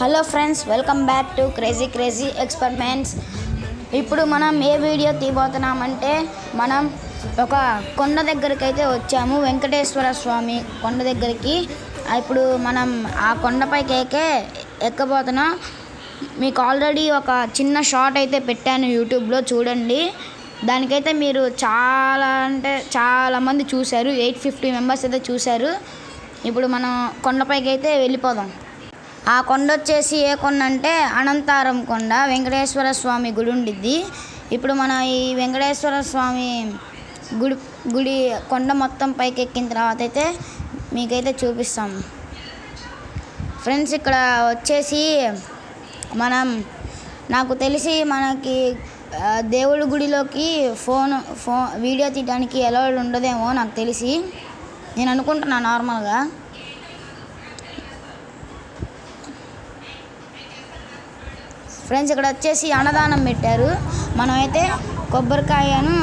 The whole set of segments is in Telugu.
Hello friends, welcome back to crazy experiments. ఇప్పుడు మనం ఏ వీడియో తీయబోతున్నామంటే మనం ఒక కొండ దగ్గరికి అయితే వచ్చాము. వెంకటేశ్వర స్వామి కొండ దగ్గరికి. ఇప్పుడు మనం ఆ కొండపైకి ఎక్కబోతున్నాం. మీకు ఆల్రెడీ ఒక చిన్న షార్ట్ అయితే పెట్టాను యూట్యూబ్లో, చూడండి. దానికైతే మీరు చాలామంది చూశారు. 850 మెంబర్స్ అయితే చూశారు. ఇప్పుడు మనం కొండపైకి అయితే వెళ్ళిపోదాం. ఆ కొండ వచ్చేసి ఏ కొండ అంటే అనంతారం కొండ. వెంకటేశ్వర స్వామి గుడి ఉండిద్ది. ఇప్పుడు మనం ఈ వెంకటేశ్వర స్వామి గుడి కొండ మొత్తం పైకి ఎక్కిన తర్వాత అయితే మీకైతే చూపిస్తాం ఫ్రెండ్స్. ఇక్కడ వచ్చేసి నాకు తెలిసి మనకి దేవుడి గుడిలోకి ఫోన్ వీడియో తీయడానికి అలౌడ్ ఉండదేమో నాకు తెలిసి, నేను అనుకుంటున్నాను నార్మల్గా. ఫ్రెండ్స్, ఇక్కడ వచ్చేసి అన్నదానం పెట్టారు. మనమైతే కొబ్బరికాయను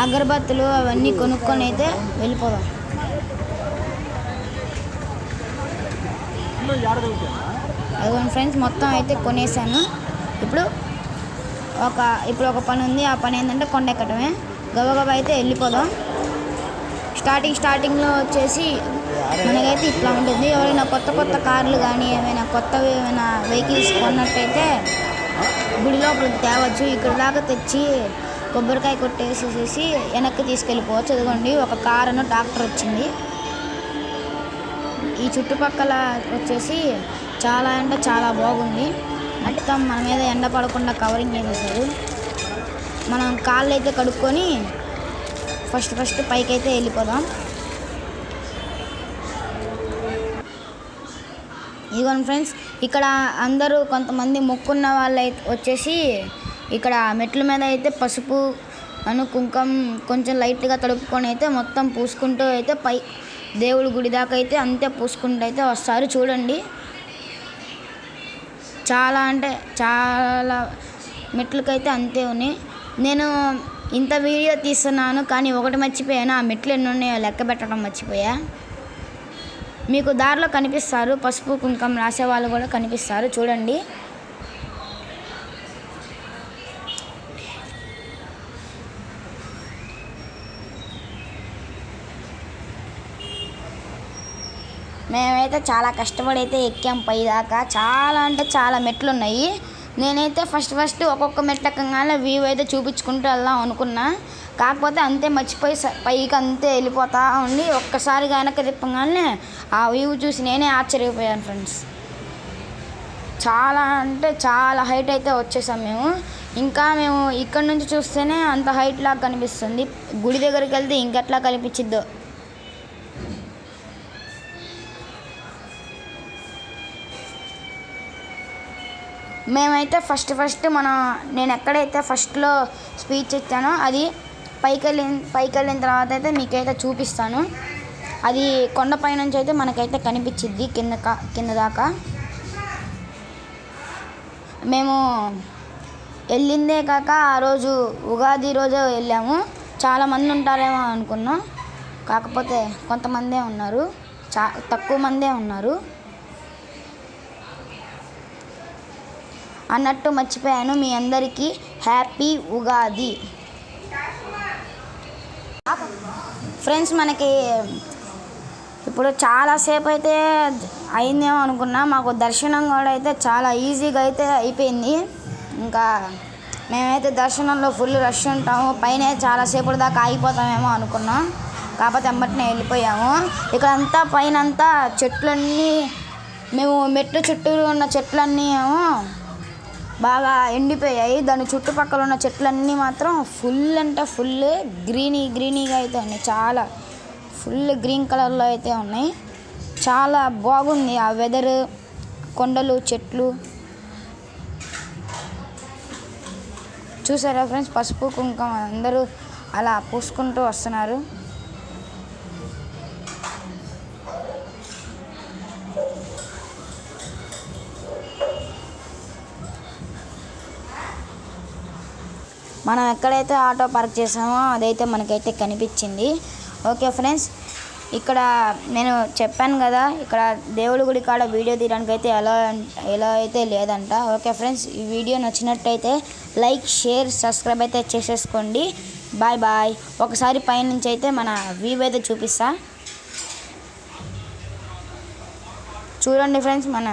అగరబత్తులు అవన్నీ కొనుక్కొని అయితే వెళ్ళిపోదాం. అదిగోండి ఫ్రెండ్స్, మొత్తం అయితే కొనేసాను. ఇప్పుడు ఒక పని ఉంది. ఆ పని ఏంటంటే కొండ ఎక్కడమే. గబగబా అయితే వెళ్ళిపోదాం. స్టార్టింగ్లో వచ్చేసి మనకైతే ఇట్లా ఉంటుంది. ఎవరైనా కొత్త కార్లు కానీ ఏమైనా వెహికల్స్ కొన్నట్టయితే గుడి లోపలికి తేవచ్చు. ఇక్కడ దాకా తెచ్చి కొబ్బరికాయ కొట్టేసేసి వెనక్కి తీసుకెళ్ళిపోవచ్చు. అదిగోండి, ఒక కారును ట్రాక్టర్ వచ్చింది. ఈ చుట్టుపక్కల వచ్చేసి చాలా అంటే చాలా బాగుంది. మొత్తం మన మీద ఎండ పడకుండా కవరింగ్ చేసేసారు. మనం కాళ్ళు అయితే కడుక్కొని ఫస్ట్ పైకి అయితే వెళ్ళిపోదాం. ఇదిగోండి ఫ్రెండ్స్, ఇక్కడ అందరూ కొంతమంది మొక్కున్న వాళ్ళు వచ్చేసి ఇక్కడ మెట్ల మీద అయితే పసుపు కుంకుమ కొంచెం లైట్గా తడుపుకొని అయితే మొత్తం పూసుకుంటూ అయితే దేవుడి గుడి దాకా అయితే అంతే పూసుకుంటూ అయితే వస్తారు. చూడండి, చాలా అంటే చాలా మెట్లకైతే అంతే ఉన్నాయి. నేను ఇంత వీడియో తీస్తున్నాను కానీ ఒకటి మర్చిపోయాను. ఆ మెట్లు ఎన్ని ఉన్నాయో లెక్క పెట్టడం మర్చిపోయా. మీకు దారిలో కనిపిస్తారు, పసుపు కుంకుమ రాసే వాళ్ళు కూడా కనిపిస్తారు. చూడండి, మేమైతే చాలా కష్టపడి అయితే ఎక్కాం పై దాకా. చాలా అంటే చాలా మెట్లు ఉన్నాయి. నేనైతే ఫస్ట్ ఒక్కొక్క మెట్లు ఎక్కగానే వ్యూ అయితే చూపించుకుంటూ వెళ్దాం అనుకున్నా. కాకపోతే అంతే మర్చిపోయి పైకి అంతే వెళ్ళిపోతా ఉండి ఒక్కసారిగా వెనక్కి తిప్పగానే ఆ వ్యూ చూసి నేనే ఆశ్చర్యపోయాను ఫ్రెండ్స్. చాలా అంటే చాలా హైట్ అయితే వచ్చేసాం మేము. ఇంకా మేము ఇక్కడ నుంచి చూస్తేనే అంత హైట్ లాగా కనిపిస్తుంది. గుడి దగ్గరికి వెళ్తే ఇంకెట్లా కనిపించిద్దో. మేమైతే ఫస్ట్ నేను ఎక్కడైతే ఫస్ట్లో స్పీచ్ ఇచ్చానో అది పైకి వెళ్ళిన తర్వాత అయితే మీకైతే చూపిస్తాను. అది కొండపై నుంచి అయితే మనకైతే కనిపించిద్ది కింద దాకా. మేము వెళ్ళిందే కాక ఆ రోజు ఉగాది రోజే వెళ్ళాము. చాలామంది ఉంటారేమో అనుకున్నాం, కాకపోతే కొంతమందే ఉన్నారు, తక్కువ మందే ఉన్నారు. అన్నట్టు మర్చిపోయాను, మీ అందరికీ హ్యాపీ ఉగాది ఫ్రెండ్స్. మనకి ఇప్పుడు చాలాసేపు అయితే అయిందేమో అనుకున్నా. మాకు దర్శనం కూడా అయితే చాలా ఈజీగా అయితే అయిపోయింది. ఇంకా మేమైతే దర్శనంలో ఫుల్ రష్ ఉంటాము, పైన చాలాసేపు దాకా ఆగిపోతామేమో అనుకున్నాం. కాకపోతే వెంబటనే వెళ్ళిపోయాము. ఇక్కడంతా పైనంతా చెట్లన్నీ, మేము మెట్లు చుట్టూరు ఉన్న చెట్లన్నీ ఏమో బాగా ఎండిపోయాయి. దాని చుట్టుపక్కల ఉన్న చెట్లన్నీ మాత్రం ఫుల్ అంటే ఫుల్ గ్రీనీగా అయితే ఉన్నాయి. చాలా ఫుల్ గ్రీన్ కలర్లో అయితే ఉన్నాయి. చాలా బాగుంది ఆ వెదర్, కొండలు, చెట్లు. చూసారా ఫ్రెండ్స్, పసుపు కుంకుమ అందరూ అలా పూసుకుంటూ వస్తున్నారు. మనం ఎక్కడైతే ఆటో పార్క్ చేసామో అదైతే మనకైతే కనిపించింది. ఓకే ఫ్రెండ్స్, ఇక్కడ నేను చెప్పాను కదా, ఇక్కడ దేవుడి గుడి కాడ వీడియో తీయడానికి అయితే ఎలా అయితే లేదంట. ఓకే ఫ్రెండ్స్, ఈ వీడియో నచ్చినట్టయితే లైక్, షేర్, సబ్స్క్రైబ్ అయితే చేసేసుకోండి. Bye bye. ఒకసారి పైనుంచి అయితే మన వ్యూ అయితే చూపిస్తా చూడండి ఫ్రెండ్స్. మన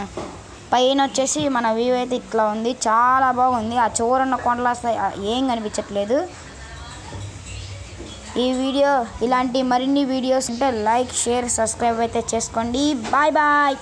పైన వచ్చేసి మన వ్యూ అయితే ఇట్లా ఉంది, చాలా బాగుంది. ఆ చివరన్న కొండలు వస్తాయి, ఏం కనిపించట్లేదు. ఈ వీడియో ఇలాంటి మరిన్ని వీడియోస్ ఉంటే లైక్, షేర్, సబ్స్క్రైబ్ అయితే చేసుకోండి. Bye bye.